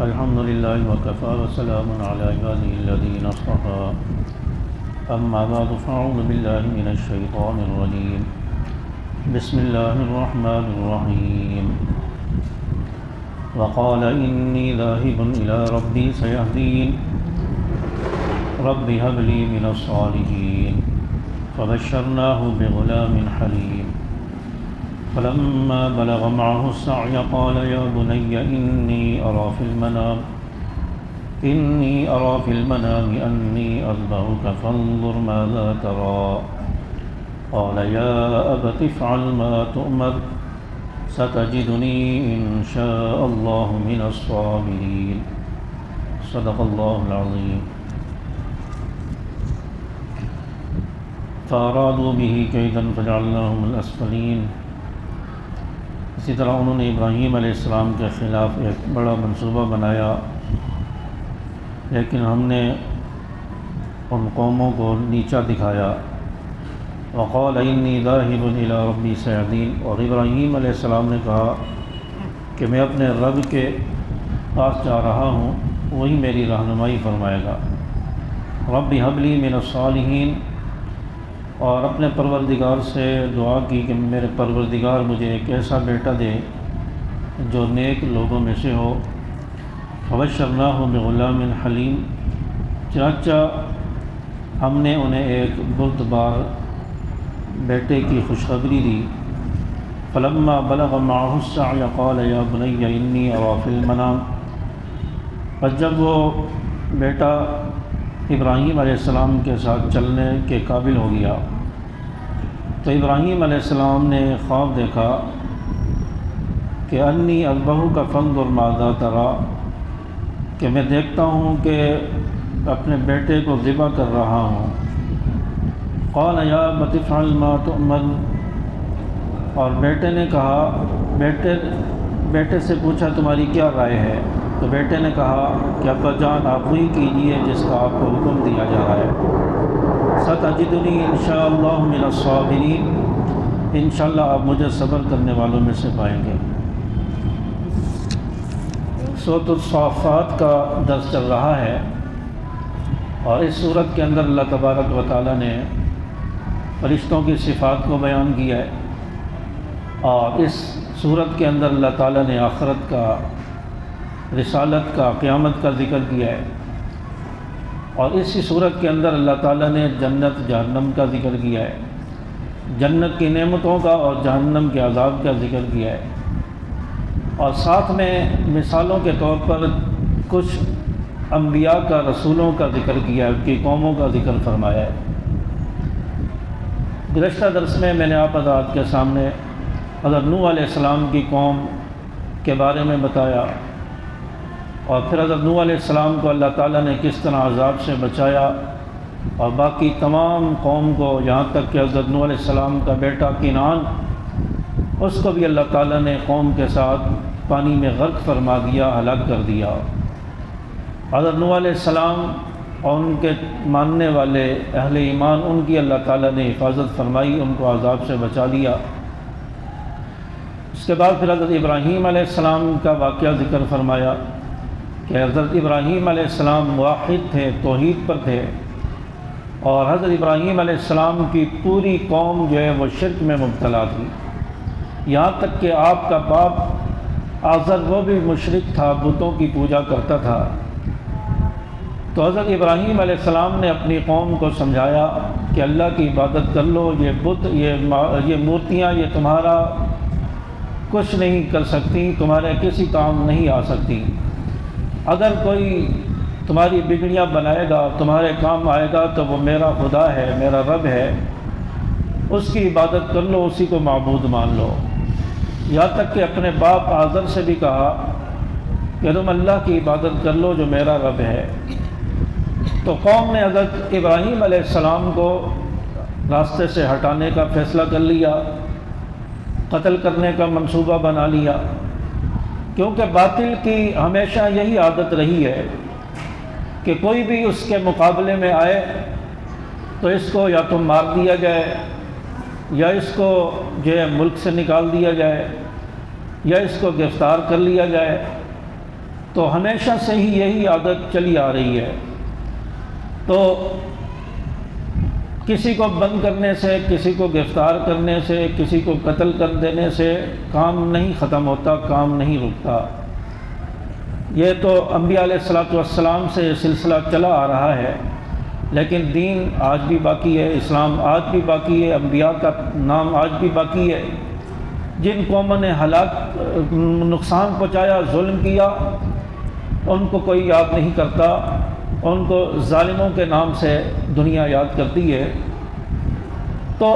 الحمد لله وكفى وسلام على عباده الذين اصطفى أما بعد فأعوذ بالله من الشيطان الرجيم بسم الله الرحمن الرحيم وقال إني ذاهب إلى ربي سيهدين رب هب لي من الصالحين فبشرناه بغلام حليم فلما بلغ معه السعي قال يا بني إني أرى في المنام أني أذبحك فانظر ماذا ترى قال يا أبت افعل ما تؤمر ستجدني إن شاء الله من الصابرين صدق الله العظيم فأرادوا به كيدا فجعلناهم الأسفلين۔ اسی طرح انہوں نے ابراہیم علیہ السلام کے خلاف ایک بڑا منصوبہ بنایا، لیکن ہم نے ان قوموں کو نیچا دکھایا۔ وقال انی ذاہب الی ربی سیہدین، اور ابراہیم علیہ السلام نے کہا کہ میں اپنے رب کے پاس جا رہا ہوں، وہی میری رہنمائی فرمائے گا۔ رب هب لی من الصالحین، اور اپنے پروردگار سے دعا کی کہ میرے پروردگار مجھے ایک ایسا بیٹا دے جو نیک لوگوں میں سے ہو۔ فبشرناہ بغلام حلیم، چنانچہ ہم نے انہیں ایک بردبار بیٹے کی خوشخبری دی۔ فلما بلغ معه السعی قال یا بنی انی اری فی المنام، اور جب وہ بیٹا ابراہیم علیہ السلام کے ساتھ چلنے کے قابل ہو گیا تو ابراہیم علیہ السلام نے خواب دیکھا کہ انی اذبحک فانظر ماذا تری، کہ میں دیکھتا ہوں کہ اپنے بیٹے کو ذبح کر رہا ہوں۔ قال یا ابت افعل ما تؤمر، اور بیٹے نے کہا، بیٹے سے پوچھا تمہاری کیا رائے ہے؟ تو بیٹے نے کہا کہ ابا جان آپ وہی کیجئے جس کا آپ کو حکم دیا جا رہا ہے۔ ستجدنی انشاءاللہ من الصابرین، انشاءاللہ آپ مجھے صبر کرنے والوں میں سے پائیں گے۔ سورۃ الصافات کا درس چل رہا ہے، اور اس صورت کے اندر اللہ تبارک و تعالیٰ نے فرشتوں کی صفات کو بیان کیا ہے، اور اس صورت کے اندر اللہ تعالیٰ نے آخرت کا، رسالت کا، قیامت کا ذکر کیا ہے، اور اسی صورت کے اندر اللہ تعالیٰ نے جنت جہنم کا ذکر کیا ہے، جنت کی نعمتوں کا اور جہنم کے عذاب کا ذکر کیا ہے، اور ساتھ میں مثالوں کے طور پر کچھ انبیاء کا، رسولوں کا ذکر کیا ہے، ان کی قوموں کا ذکر فرمایا ہے۔ گزشتہ درس میں نے آپ حضرات کے سامنے حضرت نوح علیہ السلام کی قوم کے بارے میں بتایا، اور پھر حضرت نوح علیہ السلام کو اللہ تعالیٰ نے کس طرح عذاب سے بچایا، اور باقی تمام قوم کو، یہاں تک کہ حضرت نوح علیہ السلام کا بیٹا کنعان، اس کو بھی اللہ تعالیٰ نے قوم کے ساتھ پانی میں غرق فرما دیا، ہلاک کر دیا۔ حضرت نوح علیہ السلام اور ان کے ماننے والے اہل ایمان، ان کی اللہ تعالیٰ نے حفاظت فرمائی، ان کو عذاب سے بچا لیا۔ اس کے بعد پھر حضرت ابراہیم علیہ السلام کا واقعہ ذکر فرمایا کہ حضرت ابراہیم علیہ السلام واحد تھے، توحید پر تھے، اور حضرت ابراہیم علیہ السلام کی پوری قوم جو ہے وہ شرک میں مبتلا تھی، یہاں تک کہ آپ کا باپ آزر وہ بھی مشرک تھا، بتوں کی پوجا کرتا تھا۔ تو حضرت ابراہیم علیہ السلام نے اپنی قوم کو سمجھایا کہ اللہ کی عبادت کر لو، یہ بت، یہ مورتیاں، یہ تمہارا کچھ نہیں کر سکتی، تمہارے کسی کام نہیں آ سکتی۔ اگر کوئی تمہاری بگڑیاں بنائے گا، تمہارے کام آئے گا، تو وہ میرا خدا ہے، میرا رب ہے، اس کی عبادت کر لو، اسی کو معبود مان لو۔ یہاں تک کہ اپنے باپ آزر سے بھی کہا کہ تم اللہ کی عبادت کر لو جو میرا رب ہے۔ تو قوم نے حضرت ابراہیم علیہ السلام کو راستے سے ہٹانے کا فیصلہ کر لیا، قتل کرنے کا منصوبہ بنا لیا، کیونکہ باطل کی ہمیشہ یہی عادت رہی ہے کہ کوئی بھی اس کے مقابلے میں آئے تو اس کو یا تو مار دیا جائے، یا اس کو جو ہے ملک سے نکال دیا جائے، یا اس کو گرفتار کر لیا جائے، تو ہمیشہ سے ہی یہی عادت چلی آ رہی ہے۔ تو کسی کو بند کرنے سے، کسی کو گرفتار کرنے سے، کسی کو قتل کر دینے سے کام نہیں ختم ہوتا، کام نہیں رکتا۔ یہ تو انبیاء علیہ الصلوۃ والسلام سے یہ سلسلہ چلا آ رہا ہے، لیکن دین آج بھی باقی ہے، اسلام آج بھی باقی ہے، انبیاء کا نام آج بھی باقی ہے۔ جن قوموں نے نقصان پہنچایا، ظلم کیا، ان کو کوئی یاد نہیں کرتا، ان کو ظالموں کے نام سے دنیا یاد کرتی ہے۔ تو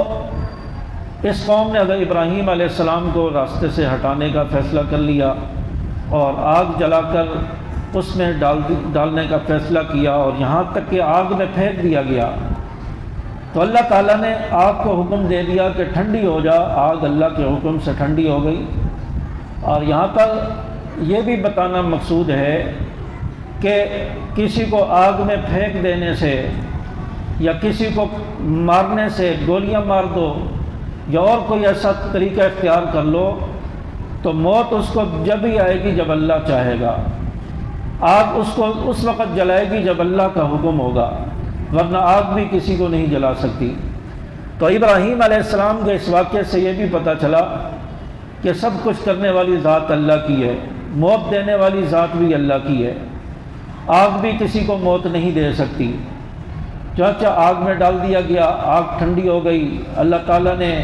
اس قوم نے حضرت ابراہیم علیہ السلام کو راستے سے ہٹانے کا فیصلہ کر لیا اور آگ جلا کر اس میں ڈالنے کا فیصلہ کیا، اور یہاں تک کہ آگ میں پھینک دیا گیا۔ تو اللہ تعالیٰ نے آگ کو حکم دے دیا کہ ٹھنڈی ہو جا، آگ اللہ کے حکم سے ٹھنڈی ہو گئی۔ اور یہاں پر یہ بھی بتانا مقصود ہے کہ کسی کو آگ میں پھینک دینے سے یا کسی کو مارنے سے، گولیاں مار دو یا اور کوئی ایسا طریقہ اختیار کر لو، تو موت اس کو جب ہی آئے گی جب اللہ چاہے گا۔ آگ اس کو اس وقت جلائے گی جب اللہ کا حکم ہوگا، ورنہ آگ بھی کسی کو نہیں جلا سکتی۔ تو ابراہیم علیہ السلام کے اس واقعے سے یہ بھی پتہ چلا کہ سب کچھ کرنے والی ذات اللہ کی ہے، موت دینے والی ذات بھی اللہ کی ہے۔ آگ بھی کسی کو موت نہیں دے سکتی۔ چنانچہ آگ میں ڈال دیا گیا، آگ ٹھنڈی ہو گئی۔ اللہ تعالیٰ نے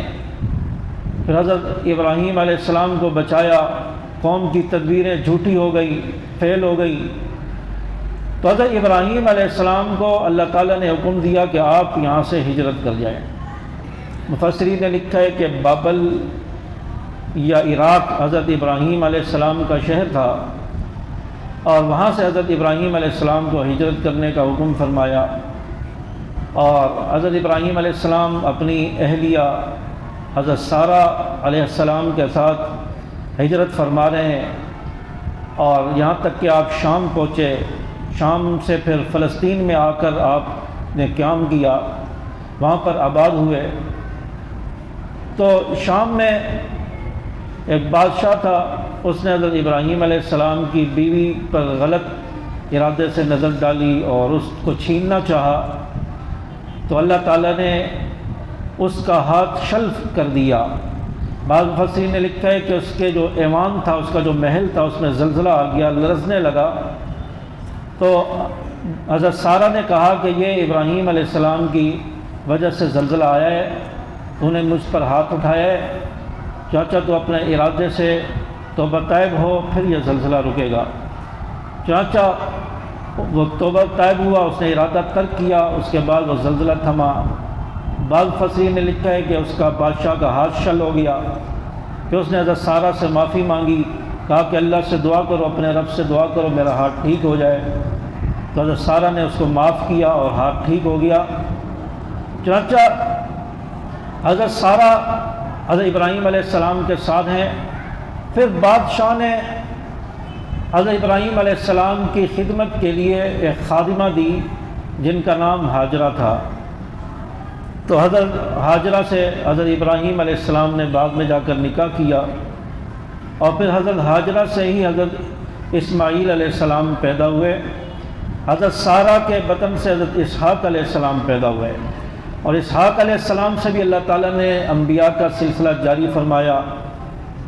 پھر حضرت ابراہیم علیہ السلام کو بچایا، قوم کی تدبیریں جھوٹی ہو گئی، فیل ہو گئی۔ تو حضرت ابراہیم علیہ السلام کو اللہ تعالیٰ نے حکم دیا کہ آپ یہاں سے ہجرت کر جائیں۔ مفسرین نے لکھا ہے کہ بابل یا عراق حضرت ابراہیم علیہ السلام کا شہر تھا، اور وہاں سے حضرت ابراہیم علیہ السلام کو ہجرت کرنے کا حکم فرمایا۔ اور حضرت ابراہیم علیہ السلام اپنی اہلیہ حضرت سارہ علیہ السلام کے ساتھ ہجرت فرما رہے ہیں، اور یہاں تک کہ آپ شام پہنچے۔ شام سے پھر فلسطین میں آ کر آپ نے قیام کیا، وہاں پر آباد ہوئے۔ تو شام میں ایک بادشاہ تھا، اس نے حضرت ابراہیم علیہ السلام کی بیوی پر غلط ارادے سے نظر ڈالی اور اس کو چھیننا چاہا، تو اللہ تعالیٰ نے اس کا ہاتھ شلف کر دیا۔ بعض مفسرین نے لکھا ہے کہ اس کے جو ایوان تھا، اس کا جو محل تھا، اس میں زلزلہ آ گیا، لرزنے لگا۔ تو حضرت سارہ نے کہا کہ یہ ابراہیم علیہ السلام کی وجہ سے زلزلہ آیا ہے، تو نے مجھ پر ہاتھ اٹھایا ہے، چاچا تو اپنے ارادے سے توبہ طائب ہو، پھر یہ زلزلہ رکے گا۔ چاچا وہ توبہ طائب ہوا، اس نے ارادہ ترک کیا، اس کے بعد وہ زلزلہ تھما۔ بعض مفسرین نے لکھا ہے کہ اس کا بادشاہ کا ہاتھ شل ہو گیا، کہ اس نے حضرت سارہ سے معافی مانگی، کہا کہ اللہ سے دعا کرو، اپنے رب سے دعا کرو میرا ہاتھ ٹھیک ہو جائے۔ تو حضرت سارہ نے اس کو معاف کیا اور ہاتھ ٹھیک ہو گیا۔ چنانچہ حضرت سارہ حضرت ابراہیم علیہ السلام کے ساتھ ہیں۔ پھر بادشاہ نے حضرت ابراہیم علیہ السلام کی خدمت کے لیے ایک خادمہ دی جن کا نام ہاجرہ تھا۔ تو حضرت ہاجرہ سے حضرت ابراہیم علیہ السلام نے بعد میں جا کر نکاح کیا، اور پھر حضرت ہاجرہ سے ہی حضرت اسماعیل علیہ السلام پیدا ہوئے۔ حضرت سارہ کے بطن سے حضرت اسحاق علیہ السلام پیدا ہوئے، اور اسحاق علیہ السلام سے بھی اللہ تعالیٰ نے انبیاء کا سلسلہ جاری فرمایا۔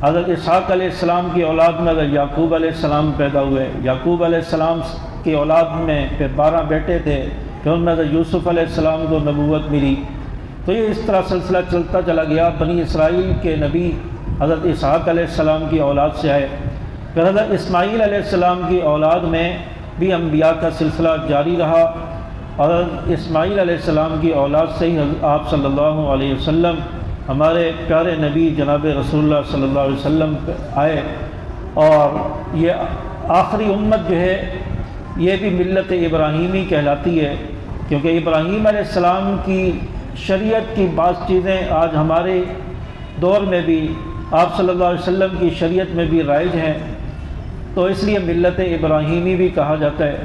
حضرت اسحاق علیہ السلام کی اولاد میں حضرت یعقوب علیہ السلام پیدا ہوئے۔ یعقوب علیہ السلام کی اولاد میں پھر 12 بیٹے تھے، پھر ان میں حضرت یوسف علیہ السلام کو نبوت ملی۔ تو یہ اس طرح سلسلہ چلتا چلا گیا۔ بنی اسرائیل کے نبی حضرت اسحاق علیہ السلام کی اولاد سے آئے، پھر حضرت اسماعیل علیہ السلام کی اولاد میں بھی انبیاء کا سلسلہ جاری رہا، اور اسماعیل علیہ السلام کی اولاد سے ہی آپ صلی اللہ علیہ وسلم ہمارے پیارے نبی جناب رسول اللہ صلی اللہ علیہ وسلم آئے۔ اور یہ آخری امت جو ہے یہ بھی ملت ابراہیمی کہلاتی ہے، کیونکہ ابراہیم علیہ السلام کی شریعت کی بعض چیزیں آج ہمارے دور میں بھی آپ صلی اللہ علیہ وسلم کی شریعت میں بھی رائج ہیں، تو اس لیے ملت ابراہیمی بھی کہا جاتا ہے۔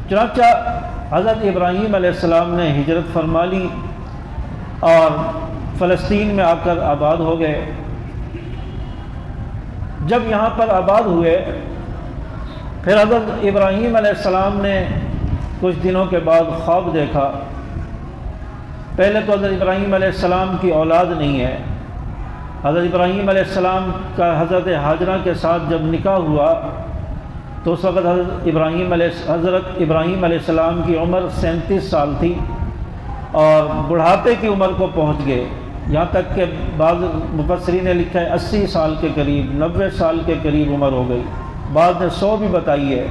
چنانچہ حضرت ابراہیم علیہ السلام نے ہجرت فرما لی اور فلسطین میں آ کر آباد ہو گئے۔ جب یہاں پر آباد ہوئے پھر حضرت ابراہیم علیہ السلام نے کچھ دنوں کے بعد خواب دیکھا۔ پہلے تو حضرت ابراہیم علیہ السلام کی اولاد نہیں ہے۔ حضرت ابراہیم علیہ السلام کا حضرت ہاجرہ کے ساتھ جب نکاح ہوا تو اس وقت حضرت ابراہیم علیہ السلام کی عمر 37 سال تھی اور بڑھاپے کی عمر کو پہنچ گئے، یہاں تک کہ بعض مفسرین نے لکھا ہے 80 سال کے قریب، 90 سال کے قریب عمر ہو گئی، بعض نے 100 بھی بتائی ہے۔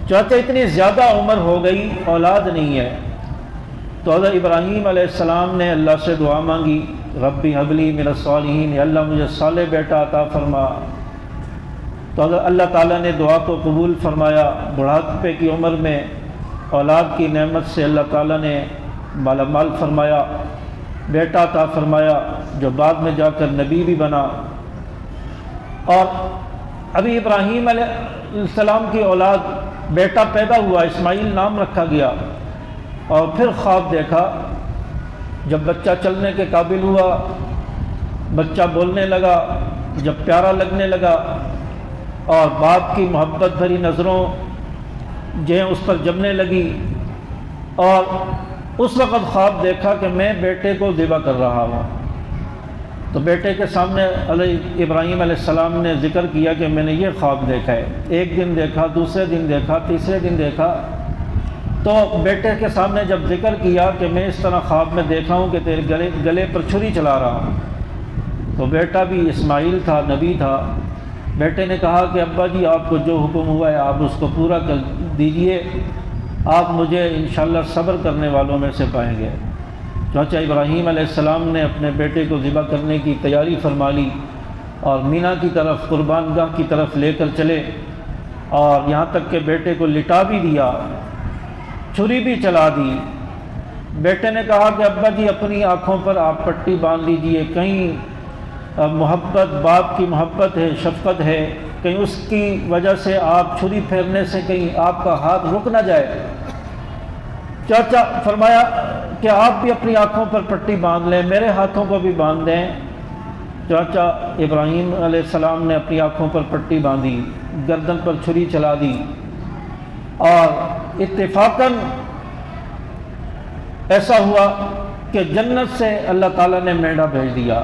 چاچا اتنی زیادہ عمر ہو گئی، اولاد نہیں ہے، تو حضرت ابراہیم علیہ السلام نے اللہ سے دعا مانگی، ربی حبلی من الصالحین، اللہ مجھے صالح بیٹا عطا فرما۔ تو حضرت اللہ تعالیٰ نے دعا کو قبول فرمایا، بڑھاپے کی عمر میں اولاد کی نعمت سے اللہ تعالیٰ نے مالا مال فرمایا، بیٹا عطا فرمایا جو بعد میں جا کر نبی بھی بنا۔ اور ابھی ابراہیم علیہ السلام کی اولاد بیٹا پیدا ہوا، اسماعیل نام رکھا گیا، اور پھر خواب دیکھا، جب بچہ چلنے کے قابل ہوا، بچہ بولنے لگا، جب پیارا لگنے لگا اور باپ کی محبت بھری نظروں اس پر جمنے لگی، اور اس وقت خواب دیکھا کہ میں بیٹے کو ذبح کر رہا ہوں۔ تو بیٹے کے سامنے حضرت ابراہیم علیہ السلام نے ذکر کیا کہ میں نے یہ خواب دیکھا ہے، ایک دن دیکھا، دوسرے دن دیکھا، تیسرے دن دیکھا۔ تو بیٹے کے سامنے جب ذکر کیا کہ میں اس طرح خواب میں دیکھا ہوں کہ تیرے گلے پر چھری چلا رہا ہوں، تو بیٹا بھی اسماعیل تھا، نبی تھا۔ بیٹے نے کہا کہ ابا جی آپ کو جو حکم ہوا ہے آپ اس کو پورا کر دیجئے، آپ مجھے انشاءاللہ صبر کرنے والوں میں سے پائیں گے۔ چاچا ابراہیم علیہ السلام نے اپنے بیٹے کو ذبح کرنے کی تیاری فرما لی اور مینا کی طرف، قربان گاہ کی طرف لے کر چلے، اور یہاں تک کہ بیٹے کو لٹا بھی دیا، چھری بھی چلا دی۔ بیٹے نے کہا کہ ابا جی اپنی آنکھوں پر آپ پٹی باندھ لیجئے، کہیں محبت، باپ کی محبت ہے، شفقت ہے، کہیں اس کی وجہ سے آپ چھری پھیرنے سے کہیں آپ کا ہاتھ رک نہ جائے۔ چاچا فرمایا کہ آپ بھی اپنی آنکھوں پر پٹی باندھ لیں، میرے ہاتھوں کو بھی باندھ دیں۔ چاچا ابراہیم علیہ السلام نے اپنی آنکھوں پر پٹی باندھی، گردن پر چھری چلا دی، اور اتفاقاً ایسا ہوا کہ جنت سے اللہ تعالیٰ نے مینڈا بھیج دیا،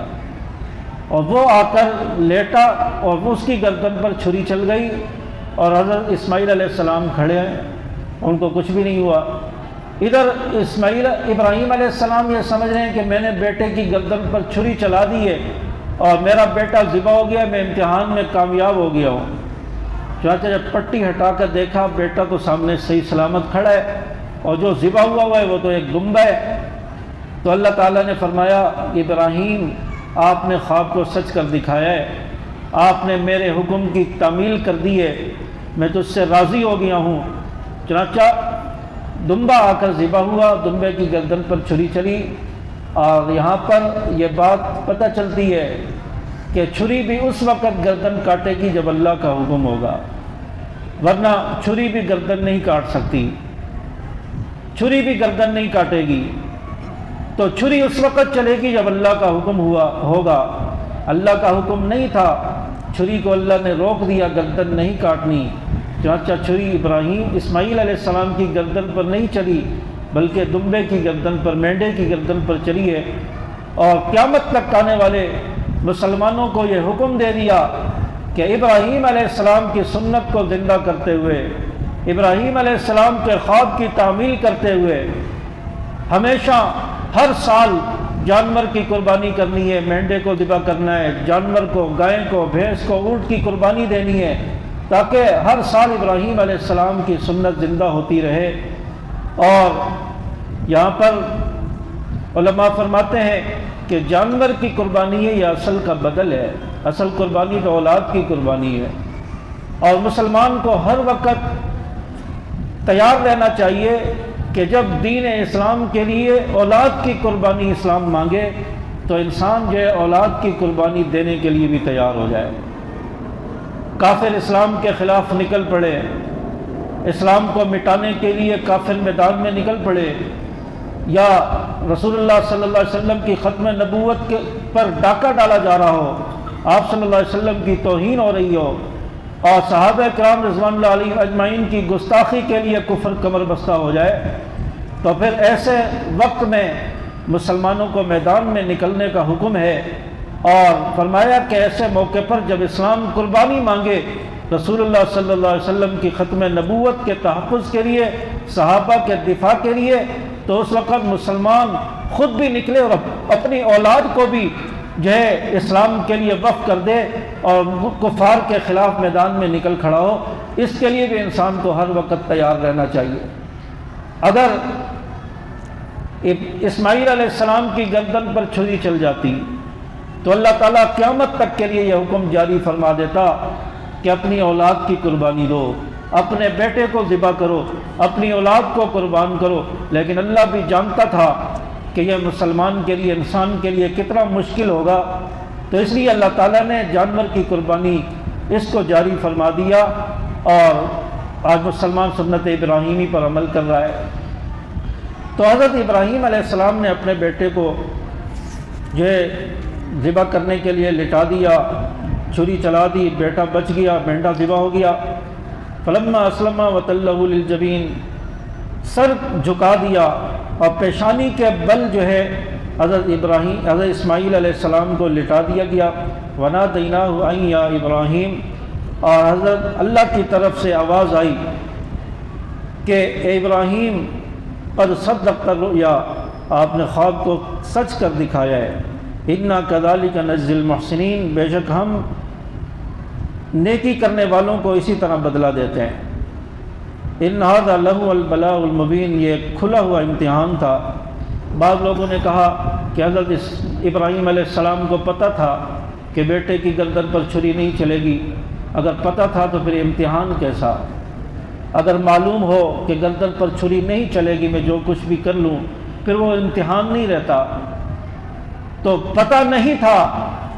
اور وہ آ کر لیٹا اور وہ اس کی گردن پر چھری چل گئی، اور حضرت اسماعیل علیہ السلام کھڑے ہیں، ان کو کچھ بھی نہیں ہوا۔ ادھر ابراہیم علیہ السلام یہ سمجھ رہے ہیں کہ میں نے بیٹے کی گردن پر چھری چلا دی ہے اور میرا بیٹا ذبح ہو گیا، میں امتحان میں کامیاب ہو گیا ہوں۔ چاچا جب پٹی ہٹا کر دیکھا، بیٹا تو سامنے صحیح سلامت کھڑا ہے، اور جو ذبح ہوا ہے وہ تو ایک دمبا ہے۔ تو اللہ تعالیٰ نے فرمایا ابراہیم آپ نے خواب کو سچ کر دکھایا ہے، آپ نے میرے حکم کی تعمیل کر دی ہے، میں تجھ سے راضی ہو گیا ہوں۔ چنانچہ دمبا آ کر ذبح ہوا، دمبے کی گردن پر چھری چلی، اور یہاں پر یہ بات پتہ چلتی ہے کہ چھری بھی اس وقت گردن کاٹے گی جب اللہ کا حکم ہوگا، ورنہ چھری بھی گردن نہیں کاٹ سکتی، چھری بھی گردن نہیں کاٹے گی۔ تو چھری اس وقت چلے گی جب اللہ کا حکم ہوگا، اللہ کا حکم نہیں تھا، چھری کو اللہ نے روک دیا، گردن نہیں کاٹنی۔ چنانچہ چھری اسماعیل علیہ السلام کی گردن پر نہیں چلی، بلکہ دمبے کی گردن پر، مینڈے کی گردن پر چلی ہے، اور قیامت تک آنے والے مسلمانوں کو یہ حکم دے دیا کہ ابراہیم علیہ السلام کی سنت کو زندہ کرتے ہوئے، ابراہیم علیہ السلام کے خواب کی تعمیل کرتے ہوئے ہمیشہ ہر سال جانور کی قربانی کرنی ہے، مینڈے کو ذبح کرنا ہے، جانور کو، گائے کو، بھینس کو، اونٹ کی قربانی دینی ہے، تاکہ ہر سال ابراہیم علیہ السلام کی سنت زندہ ہوتی رہے۔ اور یہاں پر علماء فرماتے ہیں کہ جانور کی قربانی ہے یہ اصل کا بدل ہے، اصل قربانی تو اولاد کی قربانی ہے، اور مسلمان کو ہر وقت تیار رہنا چاہیے کہ جب دین اسلام کے لیے اولاد کی قربانی اسلام مانگے تو انسان جو ہے اولاد کی قربانی دینے کے لیے بھی تیار ہو جائے۔ کافر اسلام کے خلاف نکل پڑے، اسلام کو مٹانے کے لیے کافر میدان میں نکل پڑے، یا رسول اللہ صلی اللہ علیہ وسلم کی ختم نبوت پر ڈاکہ ڈالا جا رہا ہو، آپ صلی اللہ علیہ وسلم کی توہین ہو رہی ہو، اور صحابہ کرام رضوان اللہ علیہم اجمعین کی گستاخی کے لیے کفر کمر بستہ ہو جائے، تو پھر ایسے وقت میں مسلمانوں کو میدان میں نکلنے کا حکم ہے، اور فرمایا کہ ایسے موقع پر جب اسلام قربانی مانگے رسول اللہ صلی اللہ علیہ وسلم کی ختم نبوت کے تحفظ کے لیے، صحابہ کے دفاع کے لیے، تو اس وقت مسلمان خود بھی نکلے اور اپنی اولاد کو بھی جو ہے اسلام کے لیے وقف کر دے اور کفار کے خلاف میدان میں نکل کھڑا ہو۔ اس کے لیے بھی انسان کو ہر وقت تیار رہنا چاہیے۔ اگر اسماعیل علیہ السلام کی گردن پر چھری چل جاتی تو اللہ تعالیٰ قیامت تک کے لیے یہ حکم جاری فرما دیتا کہ اپنی اولاد کی قربانی دو، اپنے بیٹے کو ذبح کرو، اپنی اولاد کو قربان کرو۔ لیکن اللہ بھی جانتا تھا کہ یہ مسلمان کے لیے، انسان کے لیے کتنا مشکل ہوگا، تو اس لیے اللہ تعالیٰ نے جانور کی قربانی اس کو جاری فرما دیا، اور آج مسلمان سنت ابراہیمی پر عمل کر رہا ہے۔ تو حضرت ابراہیم علیہ السلام نے اپنے بیٹے کو جو ہے ذبح کرنے کے لیے لٹا دیا، چھری چلا دی، بیٹا بچ گیا، مینڈا ذبح ہو گیا۔ فلما اسلم وتلہ للجبین، سر جھکا دیا اور پیشانی کے بل جو ہے حضرت اسماعیل علیہ السلام کو لٹا دیا گیا۔ ونادیناہ ان یا ابراہیم، اور حضرت اللہ کی طرف سے آواز آئی کہ اے ابراہیم قد صدقت الرؤیا، آپ نے خواب کو سچ کر دکھایا ہے۔ انا کذالک نجزی المحسنین، بے شک ہم نیکی کرنے والوں کو اسی طرح بدلہ دیتے ہیں۔ ان ھذا لہو البلاء المبین، یہ کھلا ہوا امتحان تھا۔ بعض لوگوں نے کہا کہ حضرت ابراہیم علیہ السلام کو پتہ تھا کہ بیٹے کی گردن پر چھری نہیں چلے گی، اگر پتہ تھا تو پھر امتحان کیسا؟ اگر معلوم ہو کہ گردن پر چھری نہیں چلے گی، میں جو کچھ بھی کر لوں، پھر وہ امتحان نہیں رہتا۔ تو پتہ نہیں تھا،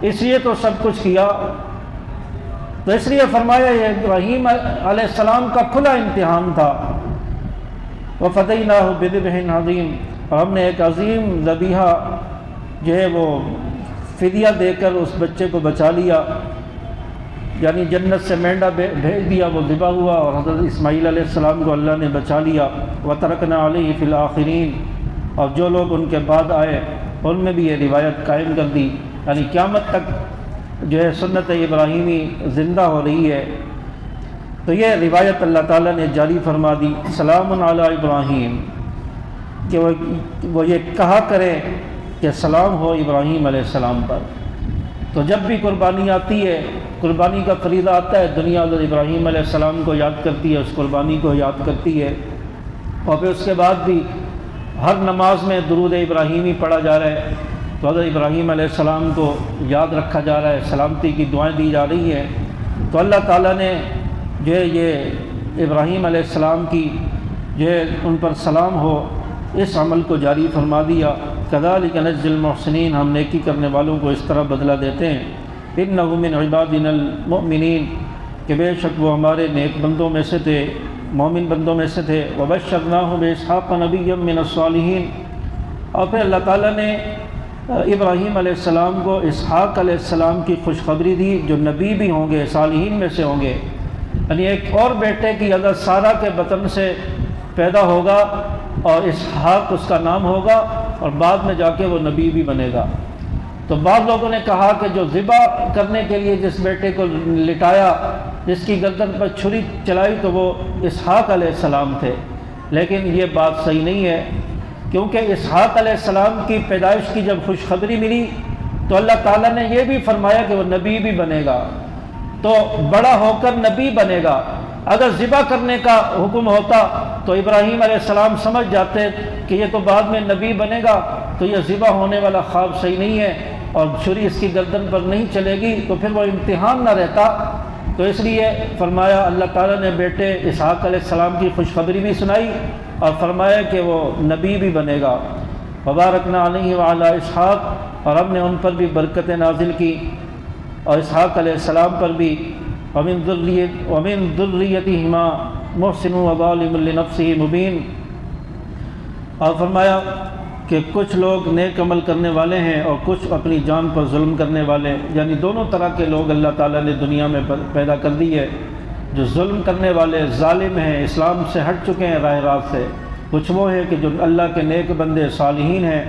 اس لیے تو سب کچھ کیا۔ تو اس لیے فرمایا یہ ابراہیم علیہ السلام کا کھلا امتحان تھا۔ وَفَدَيْنَاهُ بِذِبْحٍ عَظِيمٍ، اور ہم نے ایک عظیم ذبیحہ جو ہے وہ فدیہ دے کر اس بچے کو بچا لیا، یعنی جنت سے مینڈا بھیج دیا، وہ ذبح ہوا، اور حضرت اسماعیل علیہ السلام کو اللہ نے بچا لیا۔ وَتَرَكْنَا عَلَيْهِ فِي الْآخِرِينَ، اور جو لوگ ان کے بعد آئے ان میں بھی یہ روایت قائم کر دی، یعنی قیامت تک جو ہے سنت ابراہیمی زندہ ہو رہی ہے۔ تو یہ روایت اللہ تعالیٰ نے جاری فرما دی، سلام علی ابراہیم، کہ وہ یہ کہا کرے کہ سلام ہو ابراہیم علیہ السلام پر۔ تو جب بھی قربانی آتی ہے، قربانی کا فریضہ آتا ہے، دنیا حضرت ابراہیم علیہ السلام کو یاد کرتی ہے، اس قربانی کو یاد کرتی ہے، اور پھر اس کے بعد بھی ہر نماز میں درود ابراہیمی پڑھا جا رہا ہے، تو حضرت ابراہیم علیہ السلام کو یاد رکھا جا رہا ہے، سلامتی کی دعائیں دی جا رہی ہیں۔ تو اللہ تعالیٰ نے جو ہے یہ ابراہیم علیہ السلام کی جو ہے ان پر سلام ہو، اس عمل کو جاری فرما دیا۔ کذالک نجزی المحسنین، ہم نیکی کرنے والوں کو اس طرح بدلہ دیتے ہیں۔ انہ من عبادنا المؤمنین، کہ بے شک وہ ہمارے نیک بندوں میں سے تھے، مومن بندوں میں سے تھے۔ وبشرناہ باسحاق نبیا من الصالحین، اور پھر اللہ تعالیٰ نے ابراہیم علیہ السلام کو اسحاق علیہ السلام کی خوشخبری دی، جو نبی بھی ہوں گے، صالحین میں سے ہوں گے، یعنی ایک اور بیٹے کی حضرت سارہ کے بطن سے پیدا ہوگا، اور اسحاق اس کا نام ہوگا، اور بعد میں جا کے وہ نبی بھی بنے گا۔ تو بعض لوگوں نے کہا کہ جو ذبح کرنے کے لیے جس بیٹے کو لٹایا، جس کی گردن پر چھری چلائی، تو وہ اسحاق علیہ السلام تھے، لیکن یہ بات صحیح نہیں ہے، کیونکہ اسحاق علیہ السلام کی پیدائش کی جب خوشخبری ملی تو اللہ تعالیٰ نے یہ بھی فرمایا کہ وہ نبی بھی بنے گا، تو بڑا ہو کر نبی بنے گا۔ اگر ذبح کرنے کا حکم ہوتا تو ابراہیم علیہ السلام سمجھ جاتے کہ یہ تو بعد میں نبی بنے گا، تو یہ ذبح ہونے والا خواب صحیح نہیں ہے، اور چھری اس کی گردن پر نہیں چلے گی، تو پھر وہ امتحان نہ رہتا۔ تو اس لیے فرمایا اللہ تعالیٰ نے بیٹے اسحاق علیہ السلام کی خوشخبری بھی سنائی، اور فرمایا کہ وہ نبی بھی بنے گا۔ وبارکنا علیہ وعلی اسحاق، اور ہم نے ان پر بھی برکتیں نازل کی، اور اسحاق علیہ السلام پر بھی۔ ومن ذریتہما محسن وظالم لنفسہ مبین، اور فرمایا کہ کچھ لوگ نیک عمل کرنے والے ہیں اور کچھ اپنی جان پر ظلم کرنے والے، یعنی دونوں طرح کے لوگ اللہ تعالیٰ نے دنیا میں پیدا کر دی ہے۔ جو ظلم کرنے والے ظالم ہیں، اسلام سے ہٹ چکے ہیں راہ راست سے، کچھ وہ ہے کہ جو اللہ کے نیک بندے صالحین ہیں۔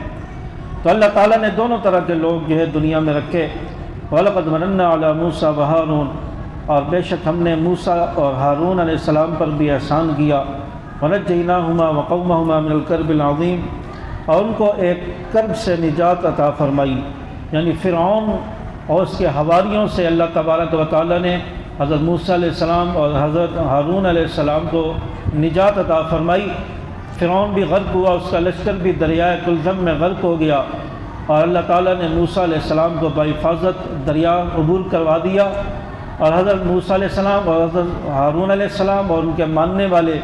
تو اللہ تعالیٰ نے دونوں طرح کے لوگ جو ہے دنیا میں رکھے۔ وَلَقَدْ مَنَنَّا عَلَىٰ مُوسَىٰ وَهَارُونَ، اور بے شک ہم نے موسیٰ اور ہارون علیہ السلام پر بھی احسان کیا۔ وَنَجَّيْنَاهُمَا وَقَوْمَهُمَا مِنَ الْكَرْبِ الْعَظِيمِ، اور ان کو ایک کرب سے نجات عطا فرمائی، یعنی فرعون اور اس کے حواریوں سے اللہ تبارک و تعالیٰ نے حضرت موسیٰ علیہ السلام اور حضرت ہارون علیہ السلام کو نجات عطا فرمائی۔ فرعون بھی غرق ہوا، اس کا لشکر بھی دریائے کلزم میں غرق ہو گیا، اور اللہ تعالیٰ نے موسیٰ علیہ السلام کو بحفاظت دریا عبور کروا دیا، اور حضرت موسیٰ علیہ السلام اور حضرت ہارون علیہ السلام اور ان کے ماننے والے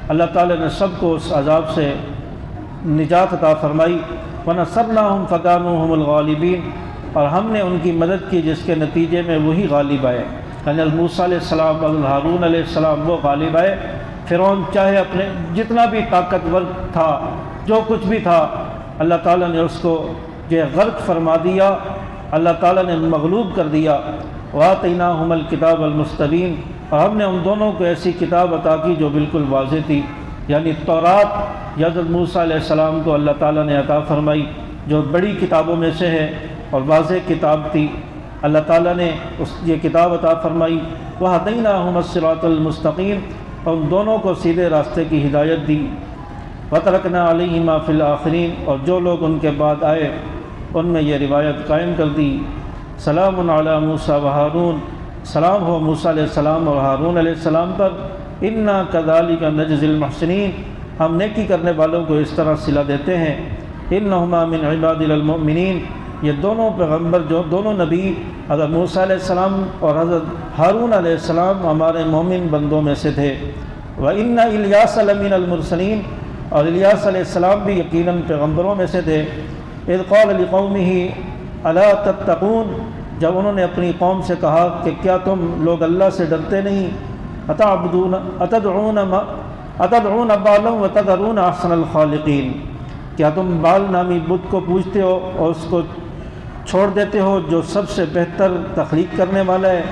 اللہ تعالیٰ نے سب کو اس عذاب سے نجات عطا فرمائی۔ وَنَصَرْنَاهُمْ فَكَانُوا هُمُ الْغَالِبِينَ، اور ہم نے ان کی مدد کی جس کے نتیجے میں وہی غالب آئے، یعنی موسیٰ علیہ السلام اور ہارون علیہ السلام وہ غالب آئے۔ فرعون چاہے اپنے جتنا بھی طاقتور تھا، جو کچھ بھی تھا، اللہ تعالیٰ نے اس کو جو غرق فرما دیا، اللہ تعالیٰ نے مغلوب کر دیا۔ وَآتَيْنَاهُمَ الْكِتَابَ الْمُسْتَبِينَ، اور ہم نے ان دونوں کو ایسی کتاب عطا کی جو بالکل واضح تھی، یعنی تورات حضرت موسیٰ علیہ السلام کو اللہ تعالیٰ نے عطا فرمائی، جو بڑی کتابوں میں سے ہے اور واضح کتاب تھی۔ اللہ تعالیٰ نے یہ کتاب عطا فرمائی۔ وَهَدَيْنَاهُمَ الصِّرَاطَ الْمُسْتَقِيمَ، اور ان دونوں کو سیدھے راستے کی ہدایت دی۔ وَتَرَكْنَا عَلَيْهِمَا فِي الْآخِرِينَ، اور جو لوگ ان کے بعد آئے ان میں یہ روایت قائم کر دی۔ سلام علی موسیٰ وہارون، سلام ہو موسیٰ علیہ السلام اور ہارون علیہ السلام پر۔ انا کذالک نجزی المحسنین، ہم نیکی کرنے والوں کو اس طرح صلہ دیتے ہیں۔ انہما من عبادنا المؤمنین، یہ دونوں پیغمبر، جو دونوں نبی حضرت موسیٰ علیہ السلام اور حضرت ہارون علیہ السلام ہمارے مومن بندوں میں سے تھے۔ وَإِنَّ إِلْيَاسَ لَمِنَ الْمُرْسَلِينَ، اور الیاس علیہ السلام بھی یقیناً پیغمبروں میں سے تھے۔ اذ قال لقومه الا تتقون، جب انہوں نے اپنی قوم سے کہا کہ کیا تم لوگ اللہ سے ڈرتے نہیں؟ اتدعون بالا وتذرون احسن الخالقین، کیا تم بال نامی بت کو پوجتے ہو اور اس کو چھوڑ دیتے ہو جو سب سے بہتر تخلیق کرنے والا ہے؟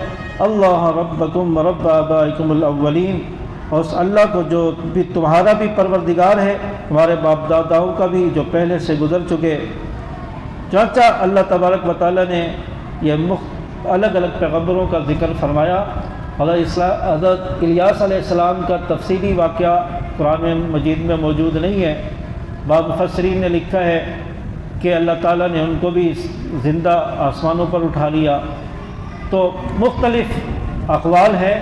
اللہ ربکم ورب آبائکم الاولین، اور اس اللہ کو جو بھی تمہارا بھی پروردگار ہے، تمہارے باپ داداؤں کا بھی جو پہلے سے گزر چکے۔ چنانچہ اللہ تبارک و تعالیٰ نے یہ الگ الگ پیغمبروں کا ذکر فرمایا۔ حضرت الیاس علیہ السلام کا تفصیلی واقعہ قرآن مجید میں موجود نہیں ہے۔ بعض مفسرین نے لکھا ہے کہ اللہ تعالیٰ نے ان کو بھی زندہ آسمانوں پر اٹھا لیا۔ تو مختلف اقوال ہے،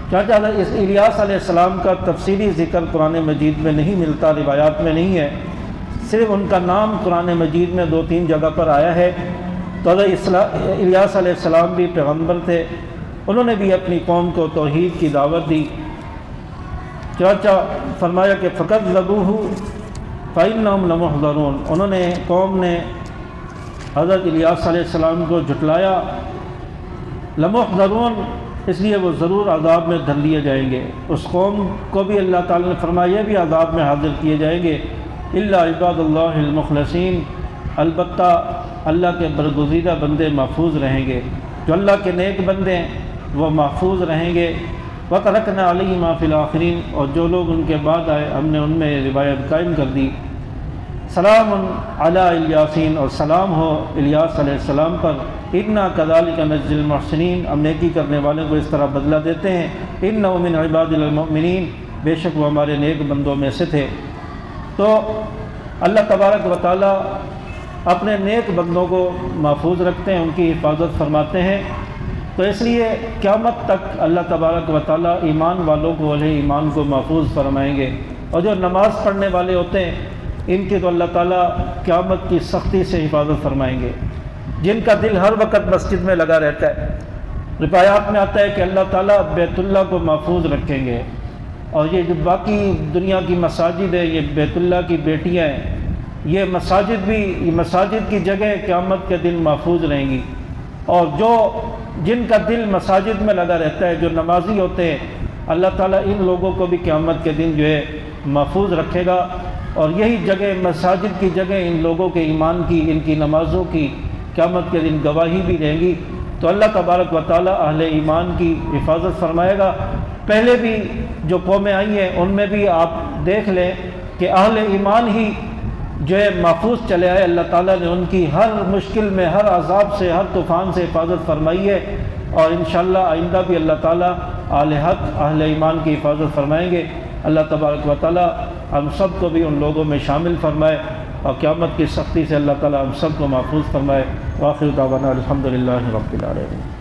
چنانچہ اس الیاس علیہ السلام کا تفصیلی ذکر قرآن مجید میں نہیں ملتا، روایات میں نہیں ہے، صرف ان کا نام قرآن مجید میں 2-3 جگہ پر آیا ہے۔ تو حضرت الیاس علیہ السلام بھی پیغمبر تھے، انہوں نے بھی اپنی قوم کو توحید کی دعوت دی۔ چنانچہ فرمایا کہ فَكَذَّبُوهُ فَإِنَّهُمْ لَمُحْضَرُونَ، انہوں نے قوم نے حضرت الیاس علیہ السلام کو جھٹلایا۔ لَمُحْضَرُونَ، اس لیے وہ ضرور عذاب میں دھر لیے جائیں گے۔ اس قوم کو بھی اللہ تعالیٰ نے فرمایا بھی عذاب میں حاضر کیے جائیں گے۔ إِلَّا عِبَادَ اللَّهِ الْمُخْلَصِينَ، البتہ اللہ کے برگزیدہ بندے محفوظ رہیں گے، جو اللہ کے نیک بندے ہیں وہ محفوظ رہیں گے۔ وَتَرَكْنَا عَلَيْهِمَا فِي الْآخِرِينَ، اور جو لوگ ان کے بعد آئے ہم نے ان میں روایت قائم کر دی۔ سلام علی الیاسین، اور سلام ہو الیاس علیہ السلام پر۔ انا کذالک نجزی المحسنین، ہم نیکی کرنے والوں کو اس طرح بدلہ دیتے ہیں۔ انہ من عبادنا المؤمنین، بے شک وہ ہمارے نیک بندوں میں سے تھے۔ تو اللہ تبارک و تعالیٰ اپنے نیک بندوں کو محفوظ رکھتے ہیں، ان کی حفاظت فرماتے ہیں۔ تو اس لیے قیامت تک اللہ تبارک و تعالیٰ ایمان والوں کو، اہل ایمان کو محفوظ فرمائیں گے۔ اور جو نماز پڑھنے والے ہوتے ہیں ان کی تو اللہ تعالیٰ قیامت کی سختی سے حفاظت فرمائیں گے۔ جن کا دل ہر وقت مسجد میں لگا رہتا ہے، روایات میں آتا ہے کہ اللہ تعالیٰ بیت اللہ کو محفوظ رکھیں گے، اور یہ جو باقی دنیا کی مساجد ہے، یہ بیت اللہ کی بیٹیاں ہیں، یہ مساجد کی جگہ قیامت کے دن محفوظ رہیں گی۔ اور جن کا دل مساجد میں لگا رہتا ہے، جو نمازی ہوتے ہیں، اللہ تعالیٰ ان لوگوں کو بھی قیامت کے دن جو ہے محفوظ رکھے گا۔ اور یہی جگہ، مساجد کی جگہ، ان لوگوں کے ایمان کی، ان کی نمازوں کی قیامت کے دن گواہی بھی رہیں گی۔ تو اللہ تبارک و تعالیٰ اہل ایمان کی حفاظت فرمائے گا۔ پہلے بھی جو قومیں آئی ہیں ان میں بھی آپ دیکھ لیں کہ اہل ایمان ہی جو ہے محفوظ چلے آئے، اللہ تعالیٰ نے ان کی ہر مشکل میں، ہر عذاب سے، ہر طوفان سے حفاظت فرمائی ہے، اور انشاءاللہ آئندہ بھی اللہ تعالیٰ اہل حق اہل ایمان کی حفاظت فرمائیں گے۔ اللہ تبارک و تعالیٰ ہم سب کو بھی ان لوگوں میں شامل فرمائے، اور قیامت کی سختی سے اللہ تعالیٰ ہم سب کو محفوظ فرمائے۔ وآخر دعوانا الحمدللہ رب العالمین۔